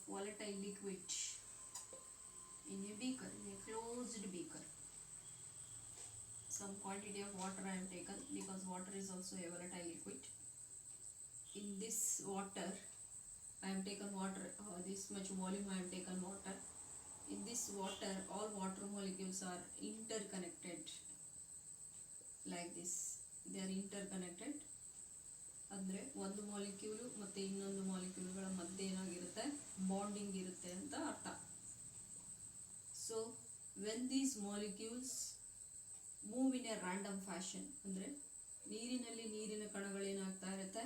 volatile liquid in a beaker, in a closed beaker. Some quantity of water I have taken because water is also a volatile liquid. In this water I have taken water, this much volume I have taken water. In this water all water molecules are interconnected like this. They are interconnected. ಅಂದರೆ ಒಂದು molecule ಮತ್ತು ಇನ್ನೊಂದು ಮಾಲಿಕ್ಯೂಲ್ಗಳ ಮಧ್ಯೆ ಏನಾಗಿರುತ್ತೆ, bonding ಇರುತ್ತೆ ಅಂತ ಅರ್ಥ. So when these molecules move in a random fashion, ಅಂದರೆ ನೀರಿನಲ್ಲಿ ನೀರಿನ ಕಣಗಳೇನಾಗ್ತಾ ಇರುತ್ತೆ,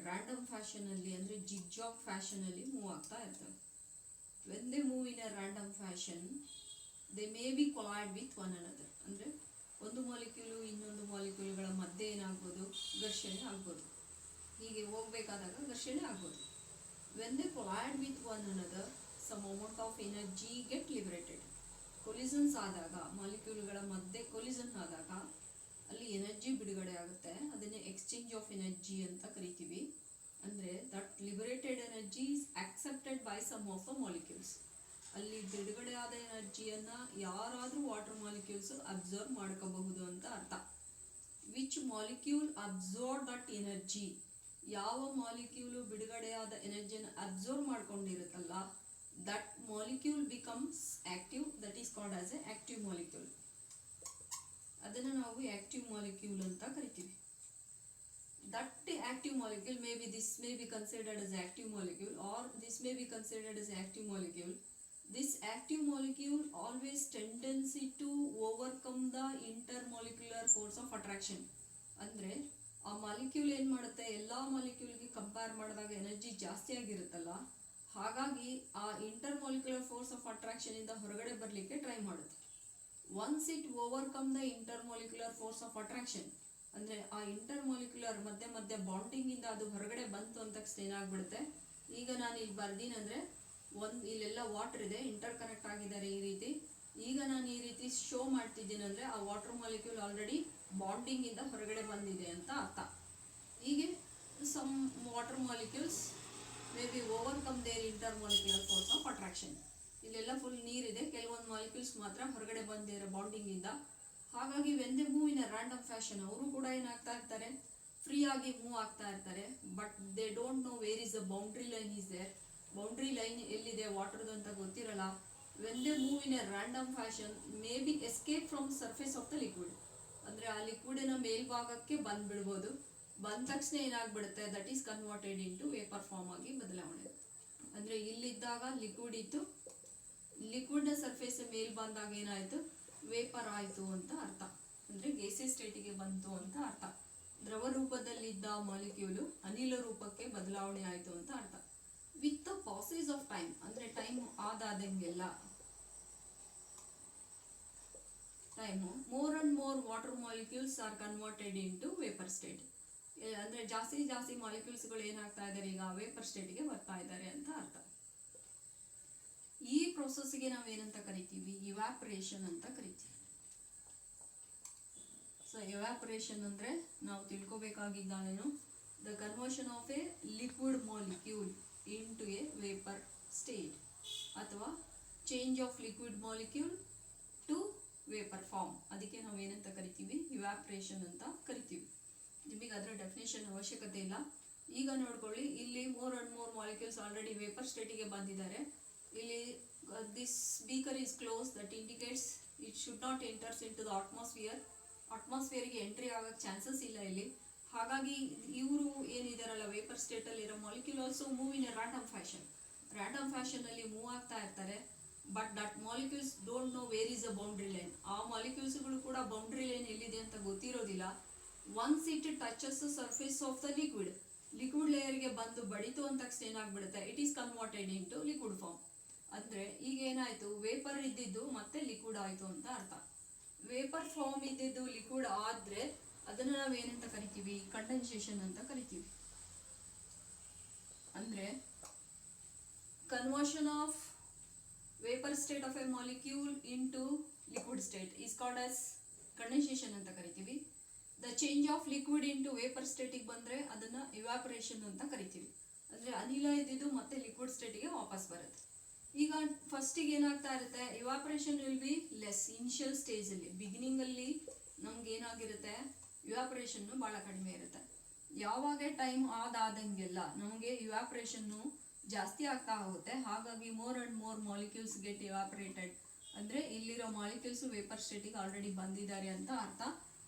ರ್ಯಾಂಡಮ್ ಫ್ಯಾಷನಲ್ಲಿ ಅಂದರೆ ಜಿಗ್ಜಾಗ್ ಫ್ಯಾಷನಲ್ಲಿ ಮೂವ್ ಆಗ್ತಾ ಇರ್ತವೆ. When they move in a random fashion they may B collide with one another, ಅಂದರೆ ಒಂದು ಮಾಲಿಕ್ಯೂಲು ಇನ್ನೊಂದು ಮಾಲಿಕ್ಯೂಲ್ಗಳ ಮಧ್ಯೆ ಏನಾಗ್ಬೋದು, ಘರ್ಷಣೆ ಆಗ್ಬೋದು. ಹೀಗೆ ಹೋಗಬೇಕಾದಾಗ ಘರ್ಷಣೆ ಆಗ್ಬೋದು. When they collide with one another some amount of energy get liberated. Collisions ಆದಾಗ, ಮಾಲಿಕ್ಯೂಲ್ಗಳ ಮಧ್ಯೆ ಕೊಲಿಸನ್ ಆದಾಗ ಅಲ್ಲಿ ಎನರ್ಜಿ ಬಿಡುಗಡೆ ಆಗುತ್ತೆ. ಅದನ್ನೇ ಎಕ್ಸ್ಚೇಂಜ್ ಆಫ್ ಎನರ್ಜಿ ಅಂತ ಕರಿತೀವಿ. ಅಂದರೆ that liberated energy is accepted by some of the molecules. ಅಲ್ಲಿ ಬಿಡುಗಡೆ ಆದ ಎನರ್ಜಿಯನ್ನು ಯಾರಾದರೂ ವಾಟರ್ ಮಾಲಿಕ್ಯೂಲ್ಸ್ ಅಬ್ಸರ್ವ್ ಮಾಡ್ಕೋಬಹುದು ಅಂತ ಅರ್ಥ. Which molecule absorb that energy, ಯಾವ ಮಾಲಿಕ್ಯೂಲು ಬಿಡುಗಡೆಯಾದ ಎನರ್ಜಿಯನ್ನು ಅಬ್ಸರ್ವ್ ಮಾಡ್ಕೊಂಡಿರುತ್ತಲ್ಲ, that molecule becomes active. That is called as a active molecule. ಅದನ್ನು ನಾವು ಆಕ್ಟಿವ್ ಮಾಲಿಕ್ಯೂಲ್ ಅಂತ ಕರಿತೀವಿ. That active molecule this may be considered as active molecule or this may be considered as active molecule. This active molecule always tendency to overcome the intermolecular force of attraction. ಅಂದರೆ ಆ molecule ಏನು ಮಾಡುತ್ತೆ, ಎಲ್ಲ ಮಾಲಿಕ್ಯೂಲ್ಗೆ compare ಮಾಡಿದಾಗ energy ಜಾಸ್ತಿ ಆಗಿರುತ್ತಲ್ಲ, ಹಾಗಾಗಿ ಆ intermolecular force of attraction ಇಂದ ಹೊರಗಡೆ ಬರಲಿಕ್ಕೆ ಟ್ರೈ ಮಾಡುತ್ತೆ. Once it overcome the intermolecular force of attraction, ಅಂದರೆ ಆ ಇಂಟರ್ಮಾಲಿಕ್ಯುಲರ್ ಮಧ್ಯೆ ಬಾಂಡಿಂಗ್ ಇಂದ ಅದು ಹೊರಗಡೆ ಬಂತು ಅಂತ ತಕ್ಷಣ ಏನಾಗ್ಬಿಡುತ್ತೆ, ಈಗ ನಾನು ಇಲ್ಲಿ ಬರ್ದೀನಂದರೆ ಇಲ್ಲೆಲ್ಲ ವಾಟರ್ ಇದೆ, ಇಂಟರ್ ಕನೆಕ್ಟ್ ಆಗಿದ್ದಾರೆ ಈ ರೀತಿ. ಈಗ ನಾನು ಈ ರೀತಿ ಶೋ ಮಾಡ್ತಿದ್ದೀನಿ ಅಂದರೆ ಆ ವಾಟರ್ ಮಾಲಿಕ್ಯೂಲ್ ಆಲ್ರೆಡಿ ಬಾಂಡಿಂಗ್ ಇಂದ ಹೊರಗಡೆ ಬಂದಿದೆ ಅಂತ ಅರ್ಥ. ಹೀಗೆ some water molecules may be overcome their intermolecular force of attraction. ಇಲ್ಲೆಲ್ಲ ಫುಲ್ ನೀರಿದೆ, ಕೆಲವೊಂದು ಮಾಲಿಕ್ಯೂಲ್ಸ್ ಮಾತ್ರ ಹೊರಗಡೆ ಬಂದಿರೋ ಬಾಂಡಿಂಗ್ ಇಂದ. ಹಾಗಾಗಿ when they move in a random fashion, ಅವರು ಕೂಡ ಏನಾಗ್ತಾ ಇರ್ತಾರೆ, ಫ್ರೀ ಆಗಿ ಮೂವ್ ಆಗ್ತಾ ಇರ್ತಾರೆ. But they don't know where is the boundary line is there. Boundary line ಎಲ್ಲಿದೆ ವಾಟರ್ದು ಅಂತ ಗೊತ್ತಿರಲ್ಲ. When they move in a random fashion may be escape from surface of the liquid, ಅಂದರೆ ಆ ಲಿಕ್ವಿಡಿನ ಮೇಲ್ಭಾಗಕ್ಕೆ ಬಂದ್ಬಿಡ್ಬೋದು. ಬಂದ ತಕ್ಷಣ ಏನಾಗ್ಬಿಡುತ್ತೆ, that is converted into vapour form ಆಗಿ ಬದಲಾವಣೆ. ಅಂದರೆ ಇಲ್ಲಿದ್ದಾಗ ಲಿಕ್ವಿಡ್ ಇತ್ತು, ಲಿಕ್ವಿಡ್ನ ಸರ್ಫೇಸ್ ಮೇಲ್ ಬಂದಾಗ ಏನಾಯಿತು, ವೇಪರ್ ಆಯಿತು ಅಂತ ಅರ್ಥ. ಅಂದರೆ ಗೇಸಿಯಸ್ ಸ್ಟೇಟಿಗೆ ಬಂತು ಅಂತ ಅರ್ಥ. ದ್ರವ ರೂಪದಲ್ಲಿದ್ದ ಮಾಲಿಕ್ಯೂಲು ಅನಿಲ ರೂಪಕ್ಕೆ ಬದಲಾವಣೆ ಆಯಿತು ಅಂತ ಅರ್ಥ. With the passage of time, ಅಂದರೆ ಟೈಮ್ ಆದಂಗೆಲ್ಲ more and more water molecules are converted into vapour state. ಅಂದರೆ ಜಾಸ್ತಿ ಮಾಲಿಕ್ಯೂಲ್ಸ್ಗಳು ಏನಾಗ್ತಾ ಇದ್ದಾರೆ, ಈಗ ವೇಪರ್ ಸ್ಟೇಟ್ಗೆ ಬರ್ತಾ ಇದ್ದಾರೆ ಅಂತ ಅರ್ಥ. ಈ ಪ್ರೊಸೆಸ್ಗೆ ನಾವೇನಂತ ಕರಿತೀವಿ, ಇವ್ಯಾಪರೇಷನ್ ಅಂತ ಕರಿತೀವಿ. ಸೊ ಇವ್ಯಾಪರೇಷನ್ ಅಂದರೆ ನಾವು ತಿಳ್ಕೊಬೇಕಾಗಿದ್ದೇನು, the conversion of a liquid molecule into a vapour state, ಅಥವಾ change of liquid molecule to vapour form. ಅದಕ್ಕೆ ನಾವೇನಂತ ಕರಿತೀವಿ, ಇವ್ಯಾಪರೇಷನ್ ಅಂತ ಕರಿತೀವಿ. ನಿಮಗೆ ಅದರ ಡೆಫಿನೇಷನ್ ಅವಶ್ಯಕತೆ ಇಲ್ಲ. ಈಗ ನೋಡ್ಕೊಳ್ಳಿ, ಇಲ್ಲಿ more and more molecules already vapour ಸ್ಟೇಟಿಗೆ ಬಂದಿದ್ದಾರೆ. ಇಲ್ಲಿ this beaker is close, that indicates it should not enters into the ಅಟ್ಮಾಸ್ಫಿಯರ್ಗೆ ಎಂಟ್ರಿ ಆಗೋಕ್ಕೆ ಚಾನ್ಸಸ್ ಇಲ್ಲ ಇಲ್ಲಿ. ಹಾಗಾಗಿ ಇವರು ಏನಿದಾರಲ್ಲ ವೇಪರ್ ಸ್ಟೇಟಲ್ಲಿ ಇರೋ molecule also move in a random ಫ್ಯಾಷನಲ್ಲಿ ಮೂವ್ ಆಗ್ತಾ ಇರ್ತಾರೆ. But that molecules don't know where is a boundary line. ಆ ಮಾಲಿಕ್ಯೂಲ್ಸ್ಗಳು ಕೂಡ ಬೌಂಡ್ರಿ ಲೈನ್ ಎಲ್ಲಿದೆ ಅಂತ ಗೊತ್ತಿರೋದಿಲ್ಲ. Once it touches the surface of the liquid ಲೇಯರ್ಗೆ ಬಂದು ಬಡಿತು ಅಂತ ತಕ್ಷಣ ಏನಾಗ್ಬಿಡುತ್ತೆ, it is converted into liquid form. ಅಂದರೆ ಈಗ ಏನಾಯಿತು, ವೇಪರ್ ಇದ್ದಿದ್ದು ಮತ್ತೆ ಲಿಕ್ವಿಡ್ ಆಯಿತು ಅಂತ ಅರ್ಥ. ವೇಪರ್ ಫಾರ್ಮ್ ಇದ್ದಿದ್ದು ಲಿಕ್ವಿಡ್ ಆದರೆ ಅದನ್ನು ನಾವೇನಂತ ಕರಿತೀವಿ, ಕಂಡೆನ್ಸೇಷನ್ ಅಂತ ಕರಿತೀವಿ. ಅಂದರೆ conversion of vapour state of a molecule into liquid state is called as condensation ಅಂತ ಕರಿತೀವಿ. The change of liquid into vapour ಸ್ಟೇಟಿಗೆ ಬಂದರೆ ಅದನ್ನು ಇವ್ಯಾಪರೇಷನ್ ಅಂತ ಕರಿತೀವಿ. ಅಂದರೆ ಅನಿಲ ಇದ್ದಿದ್ದು ಮತ್ತೆ ಲಿಕ್ವಿಡ್ ಸ್ಟೇಟಿಗೆ ವಾಪಸ್ ಬರುತ್ತೆ. ಈಗ ಫಸ್ಟಿಗೆ ಏನಾಗ್ತಾ ಇರುತ್ತೆ, evaporation will be less initial ಸ್ಟೇಜಲ್ಲಿ. ಬಿಗಿನಿಂಗಲ್ಲಿ ನಮ್ಗೆ ಏನಾಗಿರುತ್ತೆ, ಇವಾಪರೇಷನ್ನು ಭಾಳ ಕಡಿಮೆ ಇರುತ್ತೆ. ಯಾವಾಗ ಟೈಮ್ ಆದಂಗೆಲ್ಲ ನಮಗೆ ಇವಾಪರೇಷನ್ನು ಜಾಸ್ತಿ ಆಗ್ತಾ ಹೋಗುತ್ತೆ. ಹಾಗಾಗಿ more and more molecules get evaporated. ಅಂದರೆ ಇಲ್ಲಿರೋ ಮಾಲಿಕ್ಯೂಲ್ಸು ವೇಪರ್ ಸ್ಟೇಟಿಗೆ ಆಲ್ರೆಡಿ ಬಂದಿದ್ದಾರೆ ಅಂತ ಅರ್ಥ.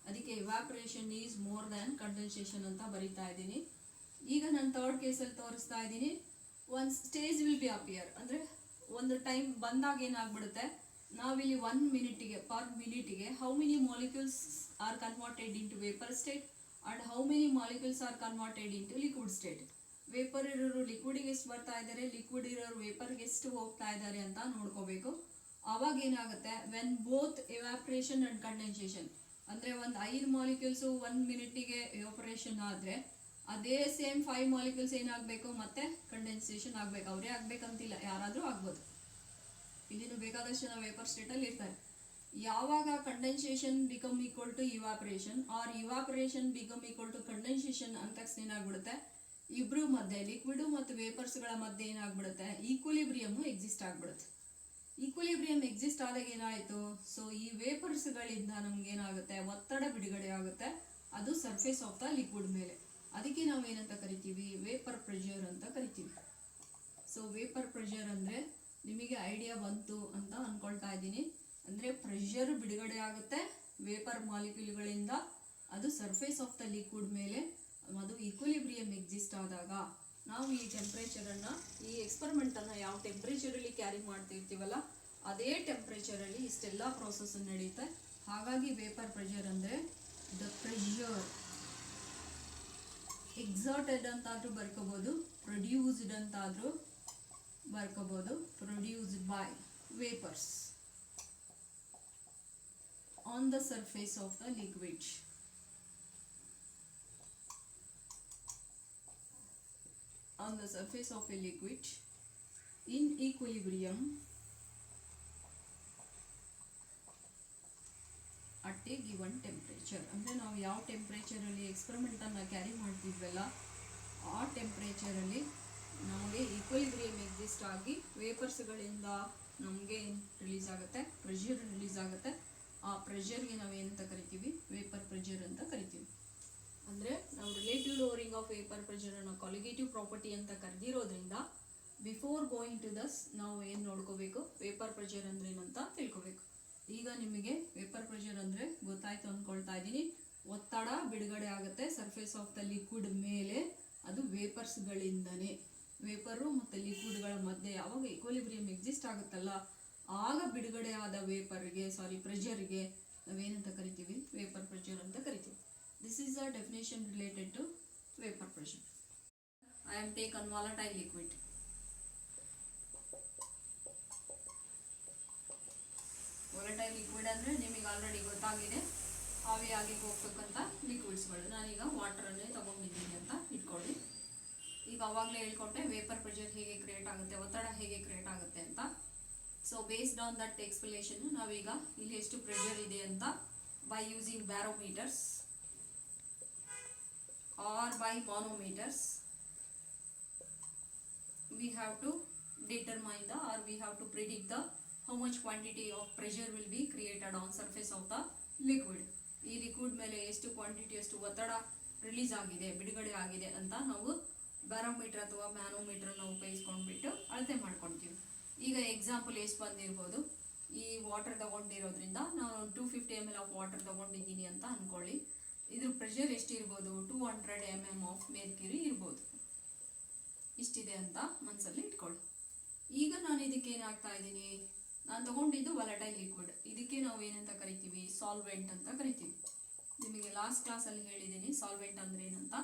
ಅದಕ್ಕೆ evaporation is more than condensation ಅಂತ ಬರಿತಾ ಇದ್ದೀನಿ. ಈಗ ನಾನು ಥರ್ಡ್ ಕೇಸಲ್ಲಿ ತೋರಿಸ್ತಾ ಇದ್ದೀನಿ. ಒಂದು ಸ್ಟೇಜ್ ವಿಲ್ ಬಿ ಅಪಿಯರ್, ಅಂದರೆ ಒಂದು ಟೈಮ್ ಬಂದಾಗ ಏನಾಗ್ಬಿಡುತ್ತೆ, ನಾವಿಲ್ಲಿ 1 ಮಿನಿಟಿಗೆ ಪರ್ ಮಿನಿಟಿಗೆ how many molecules are converted into vapour state and how many molecules are converted into liquid state. Vapour ಇರೋರು ಲಿಕ್ವಿಡಿಗೆ ಎಷ್ಟು ಬರ್ತಾ ಇದ್ದಾರೆ, ಲಿಕ್ವಿಡ್ ಇರೋರು ವೇಪರ್ಗೆ ಎಷ್ಟು ಹೋಗ್ತಾ ಇದ್ದಾರೆ ಅಂತ ನೋಡ್ಕೋಬೇಕು. ಆವಾಗ ಏನಾಗುತ್ತೆ, when both evaporation and condensation, ಅಂದರೆ ಒಂದು 5 ಮಾಲಿಕ್ಯೂಲ್ಸು 1 ಮಿನಿಟಿಗೆ ಎವಾಪರೇಷನ್ ಆದರೆ ಅದೇ ಸೇಮ್ 5 ಮಾಲಿಕ್ಯೂಲ್ಸ್ ಏನಾಗಬೇಕು, ಮತ್ತೆ ಕಂಡೆನ್ಸೇಷನ್ ಆಗಬೇಕು. ಅವರೇ ಆಗಬೇಕಂತಿಲ್ಲ, ಯಾರಾದರೂ ಆಗ್ಬೋದು. ಇಲ್ಲಿನೂ ಬೇಕಾದಷ್ಟು ಜನ ವೇಪರ್ ಸ್ಟೇಟಲ್ಲಿ ಇರ್ತಾರೆ. ಯಾವಾಗ condensation become equal to evaporation or evaporation become equal to condensation ಅಂತ ತಕ್ಷಣ ಏನಾಗ್ಬಿಡುತ್ತೆ, ಇಬ್ಬರು ಮಧ್ಯೆ ಲಿಕ್ವಿಡು ಮತ್ತು ವೇಪರ್ಸ್ಗಳ ಮಧ್ಯೆ ಏನಾಗ್ಬಿಡುತ್ತೆ, ಈಕ್ವಿಲಿಬ್ರಿಯಮ್ ಎಕ್ಸಿಸ್ಟ್ ಆಗಿಬಿಡುತ್ತೆ. ಈಕ್ವಿಲಿಬ್ರಿಯಮ್ ಎಕ್ಸಿಸ್ಟ್ ಆದಾಗ ಏನಾಯಿತು, ಸೊ ಈ ವೇಪರ್ಸ್ಗಳಿಂದ ನಮ್ಗೆ ಏನಾಗುತ್ತೆ, ಒತ್ತಡ ಬಿಡುಗಡೆ ಆಗುತ್ತೆ. ಅದು ಸರ್ಫೇಸ್ ಆಫ್ ದ ಲಿಕ್ವಿಡ್ ಮೇಲೆ. ಅದಕ್ಕೆ ನಾವು ಏನಂತ ಕರಿತೀವಿ, ವೇಪರ್ ಪ್ರೆಷರ್ ಅಂತ ಕರಿತೀವಿ. ಸೊ ವೇಪರ್ ಪ್ರೆಷರ್ ಅಂದರೆ ನಿಮಗೆ ಐಡಿಯಾ ಬಂತು ಅಂತ ಅಂದ್ಕೊಳ್ತಾ ಇದ್ದೀನಿ. ಅಂದರೆ ಪ್ರೆಷರ್ ಬಿಡುಗಡೆ ಆಗುತ್ತೆ ವೇಪರ್ ಮಾಲಿಕ್ಯೂಲ್ಗಳಿಂದ, ಅದು ಸರ್ಫೇಸ್ ಆಫ್ ದ ಲಿಕ್ವಿಡ್ ಮೇಲೆ. ಅದು ಈಕ್ವಿಲಿಬ್ರಿಯಮ್ ಎಕ್ಸಿಸ್ಟ್ ಆದಾಗ ನಾವು ಈ ಟೆಂಪ್ರೇಚರನ್ನು, ಈ ಎಕ್ಸ್ಪರಿಮೆಂಟನ್ನು ಯಾವ ಟೆಂಪ್ರೇಚರಲ್ಲಿ ಕ್ಯಾರಿ ಮಾಡ್ತಿರ್ತೀವಲ್ಲ ಅದೇ ಟೆಂಪ್ರೇಚರಲ್ಲಿ ಇಷ್ಟೆಲ್ಲ ಪ್ರೋಸೆಸ್ ನಡೆಯುತ್ತೆ. ಹಾಗಾಗಿ ವೇಪರ್ ಪ್ರೆಷರ್ ಅಂದರೆ ದ ಪ್ರೆಷರ್ ಎಕ್ಸಾರ್ಟೆಡ್ ಅಂತಾದರೂ ಬರ್ಕೋಬೋದು, ಪ್ರೊಡ್ಯೂಸ್ಡ್ ಅಂತಾದರೂ ಬರ್ಕೋಬೋದು. Produced by vapours on the surface of the liquid. On the surface of a liquid in equilibrium at a given temperature. ಅಂದರೆ ನಾವು ಯಾವ ಟೆಂಪ್ರೇಚರಲ್ಲಿ ಎಕ್ಸ್ಪರಿಮೆಂಟನ್ನು ಕ್ಯಾರಿ ಮಾಡ್ತಿದ್ವಲ್ಲ ಆ ಟೆಂಪ್ರೇಚರಲ್ಲಿ ನಮಗೆ ಈಕ್ವಿಲಿಬ್ರಿಯಮ್ ಎಕ್ಸಿಸ್ಟ್ ಆಗಿ ವೇಪರ್ಸ್ಗಳಿಂದ ನಮಗೆ ರಿಲೀಸ್ ಆಗುತ್ತೆ, ಪ್ರೆಷರ್ ರಿಲೀಸ್ ಆಗುತ್ತೆ. ಆ ಪ್ರೆಷರ್ಗೆ ನಾವು ಏನಂತ ಕರಿತೀವಿ, ವೇಪರ್ ಪ್ರೆಷರ್ ಅಂತ ಕರಿತೀವಿ. ಅಂದರೆ ನಾವು ರಿಲೇಟಿವ್ ಲೋವರಿಂಗ್ ಆಫ್ ವೇಪರ್ ಪ್ರೆಷರನ್ನು ಕಾಲಿಗೇಟಿವ್ ಪ್ರಾಪರ್ಟಿ ಅಂತ ಕರೆದಿರೋದ್ರಿಂದ ಬಿಫೋರ್ ಗೋಯಿಂಗ್ ಟು ದಸ್ ನಾವು ಏನು ನೋಡ್ಕೋಬೇಕು, ವೇಪರ್ ಪ್ರೆಷರ್ ಅಂದರೆ ಏನಂತ ತಿಳ್ಕೋಬೇಕು. ಈಗ ನಿಮಗೆ ವೇಪರ್ ಪ್ರೆಷರ್ ಅಂದರೆ ಗೊತ್ತಾಯ್ತು ಅಂದ್ಕೊಳ್ತಾ ಇದ್ದೀನಿ. ಒತ್ತಡ ಬಿಡುಗಡೆ ಆಗುತ್ತೆ ಸರ್ಫೇಸ್ ಆಫ್ ದ ಲಿಕ್ವಿಡ್ ಮೇಲೆ, ಅದು ವೇಪರ್ಸ್ಗಳಿಂದನೇ. ವೇಪರು ಮತ್ತು ಲಿಕ್ವಿಡ್ಗಳ ಮಧ್ಯೆ ಯಾವಾಗ ಈಕ್ವಿಲಿಬ್ರಿಯಮ್ ಎಕ್ಸಿಸ್ಟ್ ಆಗುತ್ತಲ್ಲ ಆಗ ಬಿಡುಗಡೆ ಆದ ಪ್ರೆಷರ್ಗೆ ನಾವೇನಂತ ಕರಿತೀವಿ, ವೇಪರ್ ಪ್ರೆಷರ್ ಅಂತ ಕರಿತೀವಿ. This is the definition related to vapor pressure. I am taken volatile liquid. Volatile liquid ಅಂದರೆ ನಿಮಗೆ ಆಲ್ರೆಡಿ ಗೊತ್ತಾಗಿದೆ, ಆವಿಯಾಗಿ ಹೋಗ್ತಕ್ಕಂಥ ಲಿಕ್ವಿಡ್ಸ್ಗಳು. ನಾನೀಗ ವಾಟರನ್ನೇ ತಗೊಂಡಿದ್ದೀನಿ ಅಂತ ಇಟ್ಕೊಳ್ಳಿ. ಈಗ ಅವಾಗಲೇ ಹೇಳ್ಕೊಟ್ಟೆ ವೇಪರ್ ಪ್ರೆಷರ್ ಹೇಗೆ ಕ್ರಿಯೇಟ್ ಆಗುತ್ತೆ, ಒತ್ತಡ ಹೇಗೆ ಕ್ರಿಯೇಟ್ ಆಗುತ್ತೆ ಅಂತ. So based on that explanation ನಾವೀಗ ಇಲ್ಲಿ ಎಷ್ಟು ಪ್ರೆಷರ್ ಇದೆ ಅಂತ by using barometers or by manometers we have to determine the, or we have to predict the how much quantity of pressure will be created on surface of the liquid. ಈ liquid ಮೇಲೆ ಎಷ್ಟು quantity, ಎಷ್ಟು ಒತ್ತಡ release ಆಗಿದೆ, ಬಿಡುಗಡೆ ಆಗಿದೆ ಅಂತ ನಾವು ಬ್ಯಾರೋಮೀಟರ್ ಅಥವಾ ಮ್ಯಾನೋಮೀಟರ್ನ ಉಪಯೋಗಿಸ್ಕೊಂಡ್ಬಿಟ್ಟು ಅಳತೆ ಮಾಡ್ಕೊಳ್ತೀವಿ. ಈಗ ಎಕ್ಸಾಂಪಲ್ ಎಷ್ಟು ಬಂದಿರ್ಬೋದು, ಈ ವಾಟರ್ ತಗೊಂಡಿರೋದ್ರಿಂದ ನಾನು 250 ml ಆಫ್ ವಾಟರ್ ತಗೊಂಡಿದ್ದೀನಿ ಅಂತ ಅಂದ್ಕೊಳ್ಳಿ. ಇದ್ರ ಪ್ರೆಷರ್ ಎಷ್ಟಿರ್ಬೋದು, 200 mm ಆಫ್ ಮೇರ್ಕ್ಯೂರಿ ಇರ್ಬೋದು. ಇಷ್ಟಿದೆ ಅಂತ ಮನಸ್ಸಲ್ಲಿ ಇಟ್ಕೊಳ್ಳಿ. ಈಗ ನಾನು ಇದಕ್ಕೆ ಏನಾಗ್ತಾ ಇದ್ದೀನಿ, ನಾನು ತಗೊಂಡಿದ್ದು ವಲಟೈಲ್ ಲಿಕ್ವಿಡ್. ಇದಕ್ಕೆ ನಾವು ಏನಂತ ಕರಿತೀವಿ, ಸಾಲ್ವೆಂಟ್ ಅಂತ ಕರಿತೀವಿ. ನಿಮಗೆ ಲಾಸ್ಟ್ ಕ್ಲಾಸಲ್ಲಿ ಹೇಳಿದ್ದೀನಿ ಸಾಲ್ವೆಂಟ್ ಅಂದರೆ ಏನಂತ.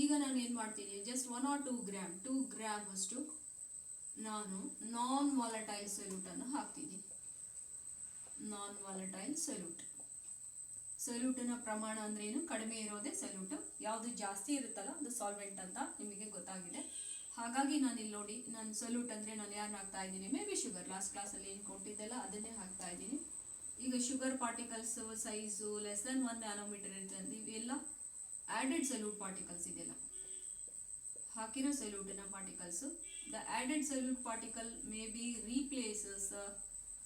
ಈಗ ನಾನು ಏನು ಮಾಡ್ತೀನಿ, ಜಸ್ಟ್ 1 or 2 ಗ್ರಾಮ್ ಅಷ್ಟು ನಾನು ನಾನ್ ವಾಲಟೈಲ್ ಸೊಲ್ಯೂಟನ್ನು ಹಾಕ್ತಿದ್ದೀನಿ. ನಾನ್ ವಾಲಟೈಲ್ ಸೊಲ್ಯೂಟಿನ ಪ್ರಮಾಣ ಅಂದ್ರೆ ಏನು, ಕಡಿಮೆ ಇರೋದೇ ಸೊಲ್ಯೂಟ್. ಯಾವುದು ಜಾಸ್ತಿ ಇರುತ್ತಲ್ಲ ಅದು ಸಾಲ್ವೆಂಟ್ ಅಂತ ನಿಮಗೆ ಗೊತ್ತಾಗಿದೆ. ಹಾಗಾಗಿ ನಾನು ಇಲ್ಲಿ ನೋಡಿ, ನಾನು ಸೊಲ್ಯೂಟ್ ಅಂದರೆ ನಾನು ಯಾರು ಹಾಕ್ತಾ ಇದ್ದೀನಿ, ಮೇ ಬಿ ಶುಗರ್. ಲಾಸ್ಟ್ ಕ್ಲಾಸಲ್ಲಿ ಏನು ಕೊಟ್ಟಿದ್ದೆಲ್ಲ ಅದನ್ನೇ ಹಾಕ್ತಾ ಇದ್ದೀನಿ. ಈಗ sugar particles size less than 1 nanometre ಇರುತ್ತೆ. ಇವೆಲ್ಲ ಆ್ಯಡೆಡ್ ಸೊಲ್ಯೂಟ್ ಪಾರ್ಟಿಕಲ್ಸ್ ಇದೆಲ್ಲ. ಹಾಕಿರೋ ಸೊಲ್ಯೂಟಿನ particles. The added solute particle may be replaces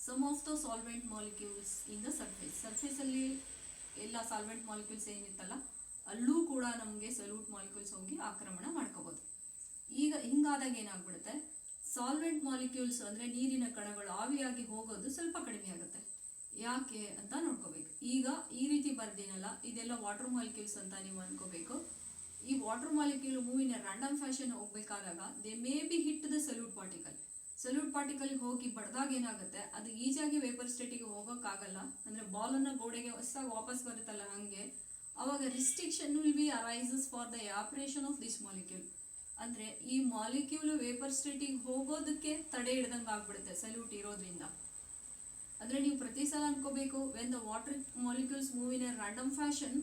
some of the solvent molecules in the surface. ಸರ್ಫೇಸಲ್ಲಿ ಎಲ್ಲ ಸಾಲ್ವೆಂಟ್ ಮಾಲಿಕ್ಯೂಲ್ಸ್ ಏನಿತ್ತಲ್ಲ ಅಲ್ಲೂ ಕೂಡ ನಮಗೆ ಸೊಲ್ಯೂಟ್ ಮಾಲಿಕ್ಯೂಲ್ಸ್ ಹೋಗಿ ಆಕ್ರಮಣ ಮಾಡ್ಕೋಬೋದು. ಈಗ ಹಿಂಗಾದಾಗ ಏನಾಗ್ಬಿಡುತ್ತೆ, ಸಾಲ್ವೆಂಟ್ ಮಾಲಿಕ್ಯೂಲ್ಸ್ ಅಂದರೆ ನೀರಿನ ಕಣಗಳು ಆವಿಯಾಗಿ ಹೋಗೋದು ಸ್ವಲ್ಪ ಕಡಿಮೆ ಆಗುತ್ತೆ. ಯಾಕೆ ಅಂತ ನೋಡ್ಕೋಬೇಕು. ಈಗ ಈ ರೀತಿ ಬರ್ದಿನಲ್ಲ, ಇದೆಲ್ಲ ವಾಟರ್ ಮಾಲಿಕ್ಯೂಲ್ಸ್ ಅಂತ ನೀವು ಅನ್ಕೋಬೇಕು. ಈ ವಾಟರ್ ಮಾಲಿಕ್ಯೂಲ್ ಮೂವಿನ ರ್ಯಾಂಡಮ್ ಫ್ಯಾಷನ್ ಹೋಗ್ಬೇಕಾದಾಗ they may be hit the solute particle. Solute ಪಾರ್ಟಿಕಲ್ಗೆ ಹೋಗಿ ಬಡ್ದಾಗ ಏನಾಗುತ್ತೆ, ಅದು ಈಜಾಗಿ ವೇಪರ್ ಸ್ಟೇಟಿಗೆ ಹೋಗೋಕ್ಕಾಗಲ್ಲ. ಅಂದರೆ ಬಾಲನ್ನು ಗೋಡೆಗೆ ಹೊಸದಾಗಿ ವಾಪಸ್ ಬರುತ್ತಲ್ಲ ಹಾಗೆ, ಅವಾಗ restriction will be arises for the evaporation of this molecule. ಅಂದರೆ ಈ ಮಾಲಿಕ್ಯೂಲ್ ವೇಪರ್ ಸ್ಟೇಟಿಗೆ ಹೋಗೋದಕ್ಕೆ ತಡೆ ಹಿಡ್ದಂಗೆ ಆಗ್ಬಿಡುತ್ತೆ ಸೊಲ್ಯೂಟ್ ಇರೋದ್ರಿಂದ. ಅಂದರೆ ನೀವು ಪ್ರತಿ ಸಲ ಅನ್ಕೋಬೇಕು, when the water molecules move in a random fashion,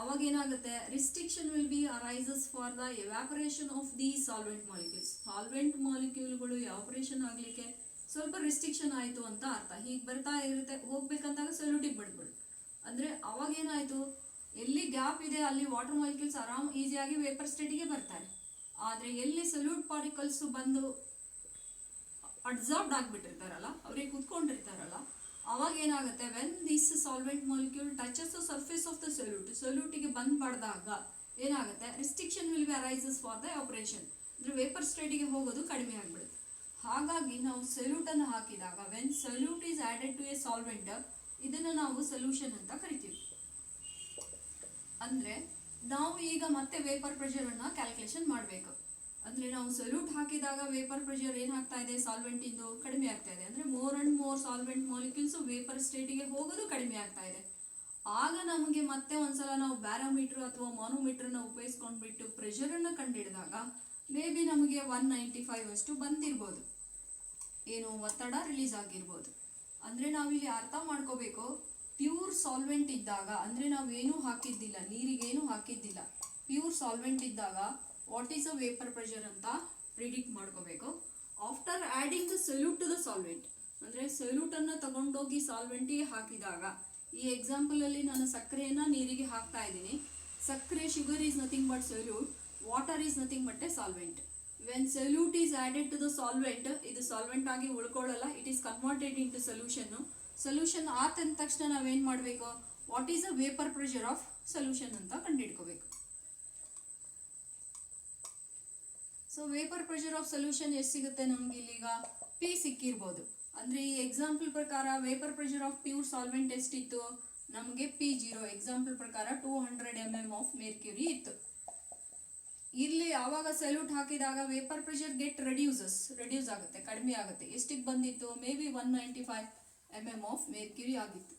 ಅವಾಗ ಏನಾಗುತ್ತೆ, restriction will be arises for the evaporation of the solvent molecules. Solvent ಮಾಲಿಕ್ಯೂಲ್ಗಳು ಎವಾಪರೇಷನ್ ಆಗಲಿಕ್ಕೆ ಸ್ವಲ್ಪ ರಿಸ್ಟ್ರಿಕ್ಷನ್ ಆಯಿತು ಅಂತ ಅರ್ಥ. ಹೀಗೆ ಬರ್ತಾ ಇರುತ್ತೆ, ಹೋಗ್ಬೇಕಂದಾಗ ಸೊಲ್ಯೂಟಿಗೆ ಬಿಡ್ಬಿಡು. ಅಂದರೆ ಅವಾಗ ಏನಾಯಿತು, ಎಲ್ಲಿ ಗ್ಯಾಪ್ ಇದೆ ಅಲ್ಲಿ ವಾಟರ್ ಮಾಲಿಕ್ಯೂಲ್ಸ್ ಆರಾಮ್ ಈಸಿಯಾಗಿ ವೇಪರ್ ಸ್ಟೇಟಿಗೆ ಬರ್ತಾರೆ. ಆದರೆ ಎಲ್ಲಿ ಸೊಲ್ಯೂಟ್ ಪಾರ್ಟಿಕಲ್ಸ್ ಬಂದು ಅಬ್ಸಾರ್ಬ್ಡ್ ಆಗಿಬಿಟ್ಟಿರ್ತಾರಲ್ಲ, ಅವರಿಗೆ ಕುತ್ಕೊಂಡಿರ್ತಾರಲ್ಲ, ಅವಾಗ ಏನಾಗುತ್ತೆ, when this solvent molecule touches the surface of the ಸೊಲ್ಯೂಟಿಗೆ ಬಂದು ಪಡೆದಾಗ ಏನಾಗುತ್ತೆ, restriction will be arises for the operation. ಅಂದರೆ ವೇಪರ್ ಸ್ಟೇಟಿಗೆ ಹೋಗೋದು ಕಡಿಮೆ ಆಗಿಬಿಡುತ್ತೆ. ಹಾಗಾಗಿ ನಾವು ಸೊಲ್ಯೂಟನ್ನು ಹಾಕಿದಾಗ when solute is added to a solvent, ಇದನ್ನು ನಾವು ಸೊಲ್ಯೂಷನ್ ಅಂತ ಕರಿತೀವಿ. ಅಂದರೆ ನಾವು ಈಗ ಮತ್ತೆ ವೇಪರ್ ಪ್ರೆಷರನ್ನು ಕ್ಯಾಲ್ಕುಲೇಷನ್ ಮಾಡಬೇಕು. ಅಂದರೆ ನಾವು ಸೊಲ್ಯೂಟ್ ಹಾಕಿದಾಗ ವೇಪರ್ ಪ್ರೆಷರ್ ಏನಾಗ್ತಾ ಇದೆ, ಸಾಲ್ವೆಂಟ್ ಇಂದು ಕಡಿಮೆ ಆಗ್ತಾ ಇದೆ. ಅಂದರೆ more and more solvent molecules vapour ಸ್ಟೇಟಿಗೆ ಹೋಗೋದು ಕಡಿಮೆ ಆಗ್ತಾ ಇದೆ. ಆಗ ನಮಗೆ ಮತ್ತೆ ಒಂದ್ಸಲ ನಾವು ಬ್ಯಾರೋಮೀಟರ್ ಅಥವಾ ಮಾನೋಮೀಟರ್ನ ಉಪಯೋಗಿಸ್ಕೊಂಡ್ಬಿಟ್ಟು ಪ್ರೆಷರನ್ನು ಕಂಡುಹಿಡಿದಾಗ ಮೇ ಬಿ ನಮಗೆ 195 ಅಷ್ಟು ಬಂದಿರ್ಬೋದು, ಏನು ಒತ್ತಡ ರಿಲೀಸ್ ಆಗಿರ್ಬೋದು. ಅಂದರೆ ನಾವಿಲ್ಲಿ ಅರ್ಥ ಮಾಡ್ಕೋಬೇಕು, ಪ್ಯೂರ್ ಸಾಲ್ವೆಂಟ್ ಇದ್ದಾಗ, ಅಂದರೆ ನಾವೇನೂ ಹಾಕಿದ್ದಿಲ್ಲ, ನೀರಿಗೇನು ಹಾಕಿದ್ದಿಲ್ಲ, ಪ್ಯೂರ್ ಸಾಲ್ವೆಂಟ್ ಇದ್ದಾಗ what is a vapour pressure ಅಂತ ಪ್ರಿಡಿಕ್ಟ್ ಮಾಡ್ಕೋಬೇಕು. After adding the solute to the solvent, ಅಂದರೆ ಸೊಲ್ಯೂಟನ್ನು ತಗೊಂಡೋಗಿ ಸಾಲ್ವೆಂಟಿಗೆ ಹಾಕಿದಾಗ, ಈ ಎಕ್ಸಾಂಪಲಲ್ಲಿ ನಾನು ಸಕ್ಕರೆಯನ್ನು ನೀರಿಗೆ ಹಾಕ್ತಾ ಇದ್ದೀನಿ. ಸಕ್ಕರೆ, sugar is nothing but solute, water is nothing but a solvent. When solute is added to the solvent, ಇದು ಸಾಲ್ವೆಂಟ್ ಆಗಿ ಉಳ್ಕೊಳ್ಳಲ್ಲ, it is converted into solution. Solution ಆದ ತಕ್ಷಣ ನಾವೇನು ಮಾಡಬೇಕು, what is a vapour pressure of solution ಅಂತ ಕಂಡುಹಿಡ್ಕೋಬೇಕು. So vapour pressure of solution ಎಷ್ಟು ಸಿಗುತ್ತೆ ನಮ್ಗೆ ಇಲ್ಲಿಗ, ಪಿ ಸಿಕ್ಕಿರ್ಬೋದು. ಅಂದರೆ ಈ ಎಕ್ಸಾಂಪಲ್ ಪ್ರಕಾರ vapour pressure of pure solvent ಎಷ್ಟಿತ್ತು ನಮಗೆ, P0 ಎಕ್ಸಾಂಪಲ್ ಪ್ರಕಾರ 200 mm ಆಫ್ ಮೇರ್ಕ್ಯೂರಿ ಇತ್ತು. ಇಲ್ಲಿ ಆವಾಗ ಸೊಲ್ಯೂಟ್ ಹಾಕಿದಾಗ ವೇಪರ್ ಪ್ರೆಷರ್ ರೆಡ್ಯೂಸ್ ಆಗುತ್ತೆ, ಕಡಿಮೆ ಆಗುತ್ತೆ. ಎಷ್ಟಿಗೆ ಬಂದಿತ್ತು, may be 195 mm of mercury ಆಗಿತ್ತು.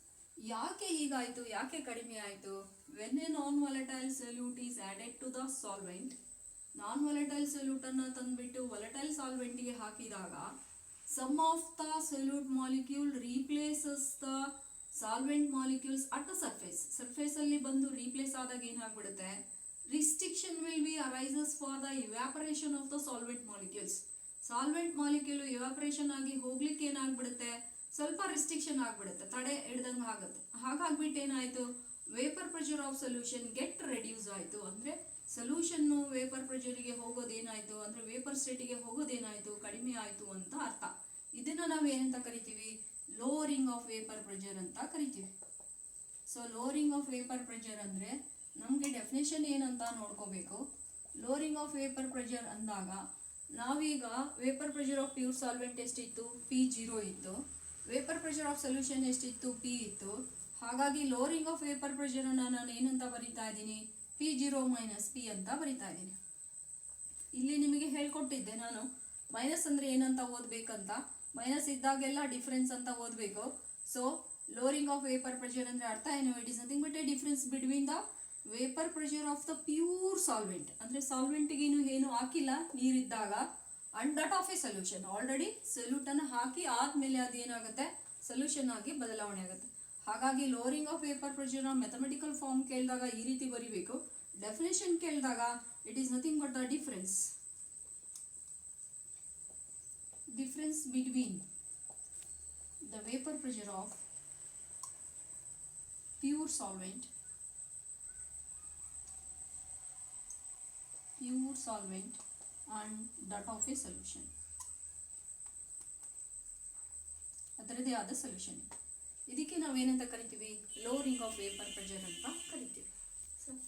ಯಾಕೆ ಹೀಗಾಯಿತು, ಯಾಕೆ ಕಡಿಮೆ ಆಯಿತು? When a non volatile solute is added to the solvent, non volatile ಸೊಲ್ಯೂಟನ್ನು ತಂದುಬಿಟ್ಟು ವಾಲಟೈಲ್ ಸಾಲ್ವೆಂಟಿಗೆ ಹಾಕಿದಾಗ some of the solute molecule replaces the solvent molecules at the ಸರ್ಫೇಸಲ್ಲಿ ಬಂದು ರೀಪ್ಲೇಸ್ ಆದಾಗ ಏನಾಗ್ಬಿಡುತ್ತೆ, restriction will be arises for the evaporation of the solvent molecules. Solvent molecule evaporation ಆಗಿ ಹೋಗ್ಲಿಕ್ಕೆ ಏನಾಗ್ಬಿಡುತ್ತೆ, ಸ್ವಲ್ಪ ರಿಸ್ಟ್ರಿಕ್ಷನ್ ಆಗ್ಬಿಡುತ್ತೆ, ತಡೆ ಹಿಡ್ದಂಗೆ ಆಗುತ್ತೆ. ಹಾಗಾಗ್ಬಿಟ್ಟು ಏನಾಯಿತು, vapour pressure of solution get reduce ಆಯಿತು. ಅಂದರೆ ಸೊಲ್ಯೂಷನ್ನು ವೇಪರ್ ಪ್ರೆಷರಿಗೆ ಹೋಗೋದೇನಾಯಿತು, ಅಂದರೆ ವೇಪರ್ ಸ್ಟೇಟಿಗೆ ಹೋಗೋದೇನಾಯಿತು, ಕಡಿಮೆ ಆಯಿತು ಅಂತ ಅರ್ಥ. ಇದನ್ನು ನಾವು ಏನಂತ ಕರಿತೀವಿ, ಲೋವರಿಂಗ್ ಆಫ್ ವೇಪರ್ ಪ್ರೆಷರ್ ಅಂತ ಕರಿತೀವಿ. So lowering of vapour pressure ಅಂದರೆ ನಮಗೆ ಡೆಫಿನೇಷನ್ ಏನಂತ ನೋಡ್ಕೋಬೇಕು. ಲೋವರಿಂಗ್ ಆಫ್ ವೇಪರ್ ಪ್ರೆಷರ್ ಅಂದಾಗ ನಾವೀಗ vapour pressure of pure solvent ಎಷ್ಟಿತ್ತು, P0 ಇತ್ತು. ವೇಪರ್ ಪ್ರೆಷರ್ ಆಫ್ ಸೊಲ್ಯೂಷನ್ ಎಷ್ಟಿತ್ತು, P ಇತ್ತು. ಹಾಗಾಗಿ ಲೋವರಿಂಗ್ ಆಫ್ ವೇಪರ್ ಪ್ರೆಷರನ್ನು ನಾನು ಏನಂತ ಬರಿತಾ ಇದ್ದೀನಿ, P0 ಮೈನಸ್ P ಅಂತ ಬರಿತಾ ಇದ್ದೀನಿ. ಇಲ್ಲಿ ನಿಮಗೆ ಹೇಳ್ಕೊಟ್ಟಿದ್ದೆ ನಾನು ಮೈನಸ್ ಅಂದರೆ ಏನಂತ ಓದಬೇಕಂತ. ಮೈನಸ್ ಇದ್ದಾಗೆಲ್ಲ ಡಿಫ್ರೆನ್ಸ್ ಅಂತ ಓದಬೇಕು. So lowering of vapour pressure ಅಂದರೆ ಅರ್ಥ ಏನು, it is nothing but a difference between the vapour pressure of the pure solvent, ಅಂದರೆ ಸಾಲ್ವೆಂಟಿಗೇನು ಏನು ಹಾಕಿಲ್ಲ ನೀರಿದ್ದಾಗ, and that of a solution. Already ಸೊಲ್ಯೂಟನ್ನು ಹಾಕಿ ಆದಮೇಲೆ ಅದು ಏನಾಗುತ್ತೆ, ಸೊಲ್ಯೂಷನ್ ಆಗಿ ಬದಲಾವಣೆ ಆಗುತ್ತೆ. ಹಾಗಾಗಿ ಲೋವರಿಂಗ್ ಆಫ್ ವೇಪರ್ ಪ್ರೆಷರ್ನ ಮ್ಯಾಥಮೆಟಿಕಲ್ ಫಾರ್ಮ್ ಕೇಳಿದಾಗ ಈ ರೀತಿ ಬರಿಬೇಕು. ಡೆಫಿನೇಷನ್ ಕೇಳಿದಾಗ it is nothing but the difference between the vapour pressure of pure solvent pure solvent and that of a solution. ಅದರದೇ ಆದ ಸೊಲ್ಯೂಷನ್. ಇದಕ್ಕೆ ನಾವೇನಂತ ಕರಿತೀವಿ? ಲೋರಿಂಗ್ ಆಫ್ ವೇಪರ್ ಪ್ರೆಷರ್ ಅಂತ ಕರಿತೀವಿ.